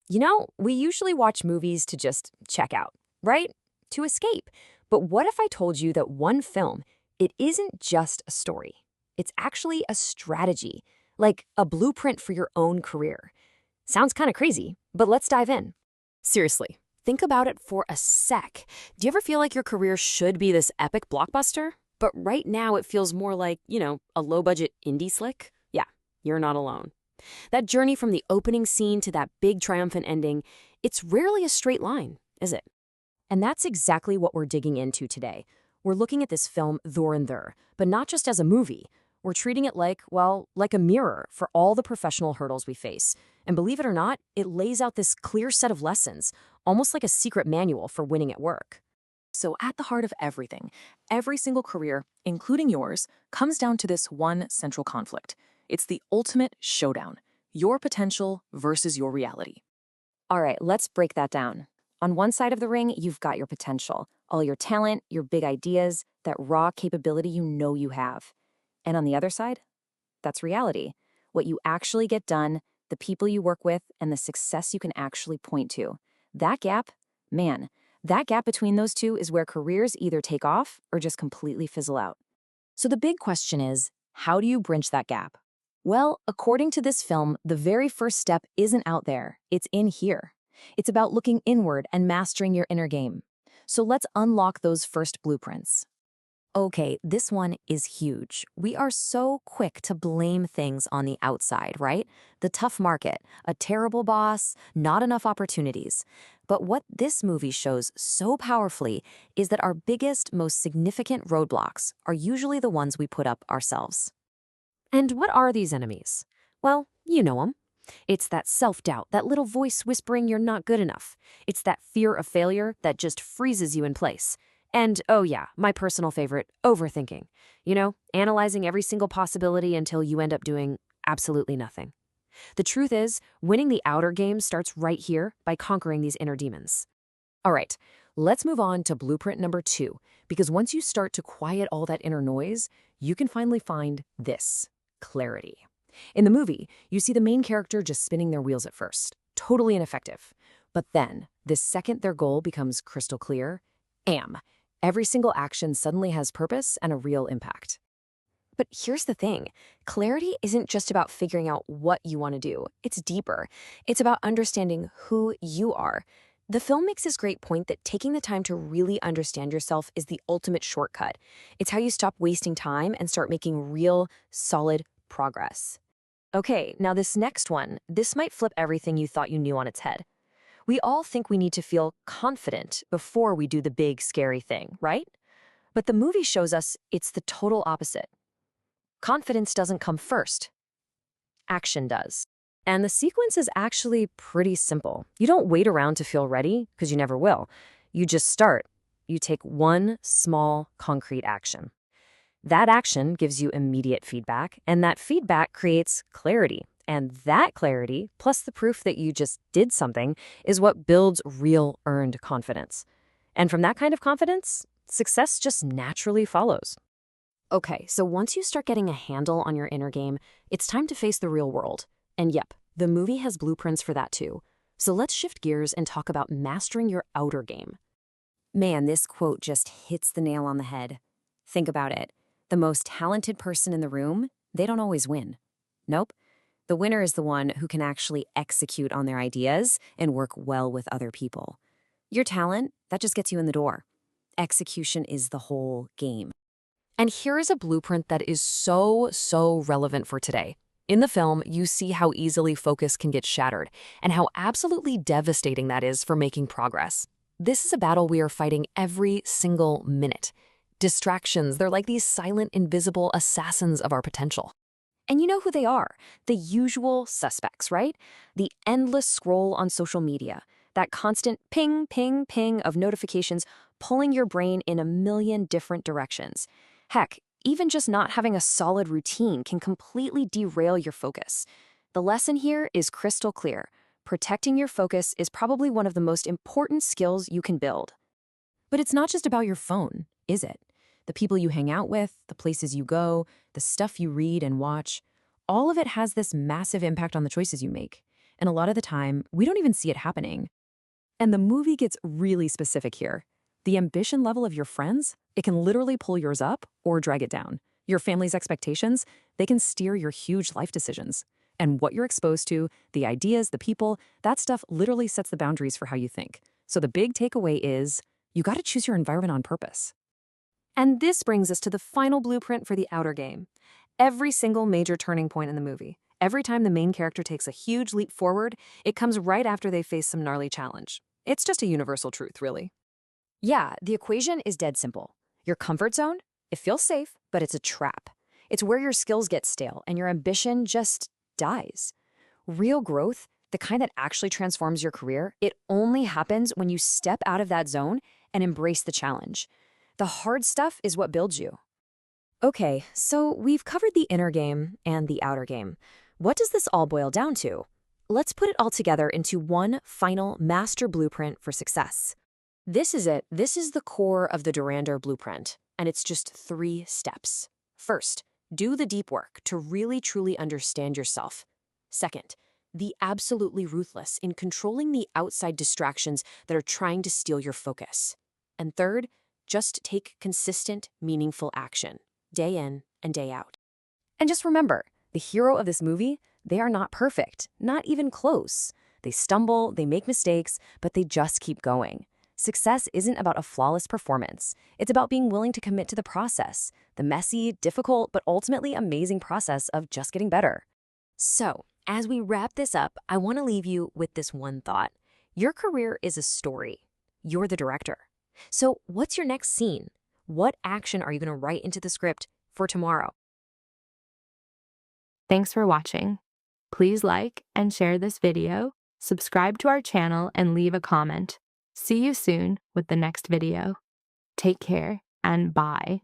We usually watch movies to just check out, right? To escape. But what if I told you that one film, it isn't just a story? It's actually a strategy, like a blueprint for your own career. Sounds kind of crazy, but let's dive in. Seriously, think about it for a sec. Do you ever feel like your career should be this epic blockbuster? But right now it feels more like, a low-budget indie slick? Yeah, you're not alone. That journey from the opening scene to that big triumphant ending, it's rarely a straight line, is it? And that's exactly what we're digging into today. We're looking at this film Dhurandhar, but not just as a movie. We're treating it like a mirror for all the professional hurdles we face. And believe it or not, it lays out this clear set of lessons, almost like a secret manual for winning at work. So at the heart of everything, every single career, including yours, comes down to this one central conflict. It's the ultimate showdown, your potential versus your reality. All right, let's break that down. On one side of the ring, you've got your potential, all your talent, your big ideas, that raw capability you have. And on the other side, that's reality, what you actually get done, the people you work with, and the success you can actually point to. That gap, man, that gap between those two is where careers either take off or just completely fizzle out. So the big question is, how do you bridge that gap? Well, according to this film, the very first step isn't out there, it's in here. It's about looking inward and mastering your inner game. So let's unlock those first blueprints. Okay, this one is huge. We are so quick to blame things on the outside, right? The tough market, a terrible boss, not enough opportunities. But what this movie shows so powerfully is that our biggest, most significant roadblocks are usually the ones we put up ourselves. And what are these enemies? Well, you know them. It's that self-doubt, that little voice whispering you're not good enough. It's that fear of failure that just freezes you in place. And, oh yeah, my personal favorite, overthinking. Analyzing every single possibility until you end up doing absolutely nothing. The truth is, winning the outer game starts right here by conquering these inner demons. All right, let's move on to blueprint number 2, because once you start to quiet all that inner noise, you can finally find this: clarity. In the movie, you see the main character just spinning their wheels at first, totally ineffective. But then, the second their goal becomes crystal clear, every single action suddenly has purpose and a real impact. But here's the thing, clarity isn't just about figuring out what you want to do. It's deeper. It's about understanding who you are. The film makes this great point that taking the time to really understand yourself is the ultimate shortcut. It's how you stop wasting time and start making real, solid progress. Okay, now this next one, this might flip everything you thought you knew on its head. We all think we need to feel confident before we do the big, scary thing, right? But the movie shows us it's the total opposite. Confidence doesn't come first. Action does. And the sequence is actually pretty simple. You don't wait around to feel ready, because you never will. You just start. You take one small, concrete action. That action gives you immediate feedback, and that feedback creates clarity. And that clarity, plus the proof that you just did something, is what builds real earned confidence. And from that kind of confidence, success just naturally follows. Okay, so once you start getting a handle on your inner game, it's time to face the real world. And yep, the movie has blueprints for that too. So let's shift gears and talk about mastering your outer game. Man, this quote just hits the nail on the head. Think about it. The most talented person in the room, they don't always win. Nope. The winner is the one who can actually execute on their ideas and work well with other people. Your talent, that just gets you in the door. Execution is the whole game. And here is a blueprint that is so relevant for today. In the film, you see how easily focus can get shattered and how absolutely devastating that is for making progress. This is a battle we are fighting every single minute. Distractions, they're like these silent, invisible assassins of our potential. And you know who they are, the usual suspects, right? The endless scroll on social media, that constant ping, ping, ping of notifications pulling your brain in a million different directions. Heck, even just not having a solid routine can completely derail your focus. The lesson here is crystal clear. Protecting your focus is probably one of the most important skills you can build. But it's not just about your phone, is it? The people you hang out with, the places you go, the stuff you read and watch, all of it has this massive impact on the choices you make. and a lot of the time, we don't even see it happening. And the movie gets really specific here. The ambition level of your friends, it can literally pull yours up or drag it down. Your family's expectations, they can steer your huge life decisions. And what you're exposed to, the ideas, the people, that stuff literally sets the boundaries for how you think. So the big takeaway is, you gotta choose your environment on purpose. And this brings us to the final blueprint for the outer game. Every single major turning point in the movie, every time the main character takes a huge leap forward, it comes right after they face some gnarly challenge. It's just a universal truth, really. Yeah, the equation is dead simple. Your comfort zone, it feels safe, but it's a trap. It's where your skills get stale and your ambition just dies. Real growth, the kind that actually transforms your career, it only happens when you step out of that zone and embrace the challenge. The hard stuff is what builds you. Okay, so we've covered the inner game and the outer game. What does this all boil down to? Let's put it all together into one final master blueprint for success. This is it. This is the core of the Dhurandhar blueprint, and it's just 3 steps. First, do the deep work to really truly understand yourself. Second, be absolutely ruthless in controlling the outside distractions that are trying to steal your focus. And third, just take consistent, meaningful action, day in and day out. And just remember, the hero of this movie, they are not perfect, not even close. They stumble, they make mistakes, but they just keep going. Success isn't about a flawless performance. It's about being willing to commit to the process, the messy, difficult, but ultimately amazing process of just getting better. So, as we wrap this up, I want to leave you with this one thought. Your career is a story. You're the director. So, what's your next scene? What action are you going to write into the script for tomorrow? Thanks for watching. Please like and share this video, subscribe to our channel, and leave a comment. See you soon with the next video. Take care and bye.